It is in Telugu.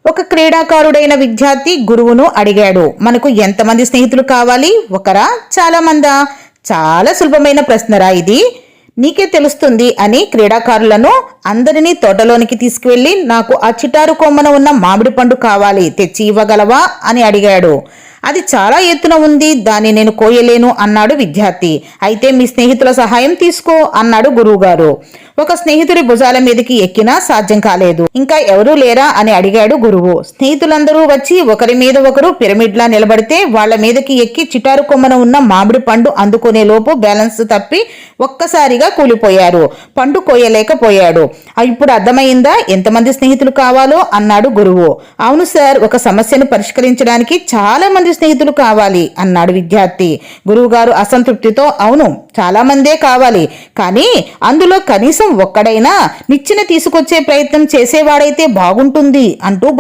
ఒక క్రీడాకారుడైన విద్యార్థి గురువును అడిగాడు, మనకు ఎంతమంది స్నేహితులు కావాలి? ఒకరా, చాలా మందా? చాలా సులభమైన ప్రశ్నరా ఇది, నీకే తెలుస్తుంది అని క్రీడాకారులను అందరినీ తోటలోనికి తీసుకువెళ్ళి, నాకు ఆ చిటారు కొమ్మన ఉన్న మామిడి పండు కావాలి, తెచ్చి ఇవ్వగలవా అని అడిగాడు. అది చాలా ఎత్తున ఉంది, దాన్ని నేను కోయలేను అన్నాడు విద్యార్థి. అయితే మీ స్నేహితుల సహాయం తీసుకో అన్నాడు గురువుగారు. ఒక స్నేహితుడి భుజాల మీదకి ఎక్కినా సాధ్యం కాలేదు. ఇంకా ఎవరూ లేరా అని అడిగాడు గురువు. స్నేహితులందరూ వచ్చి ఒకరి మీద ఒకరు పిరమిడ్లా నిలబడితే వాళ్ల మీదకి ఎక్కి చిటారు కొమ్మన ఉన్న మామిడి పండు అందుకునే లోపు బ్యాలెన్స్ తప్పి ఒక్కసారిగా కూలిపోయారు. పండు కోయలేకపోయాడు. ఇప్పుడు అర్థమైందా ఎంతమంది స్నేహితులు కావాలో అన్నాడు గురువు. అవును సార్, ఒక సమస్యను పరిష్కరించడానికి చాలా మంది స్నేహితులు కావాలి అన్నాడు విద్యార్థి. గురువుగారు అసంతృప్తితో, అవును చాలా మందే కావాలి, కానీ అందులో కనీసం ఒక్కడైనా నిచ్చెన తీసుకొచ్చే ప్రయత్నం చేసేవాడైతే బాగుంటుంది అంటూ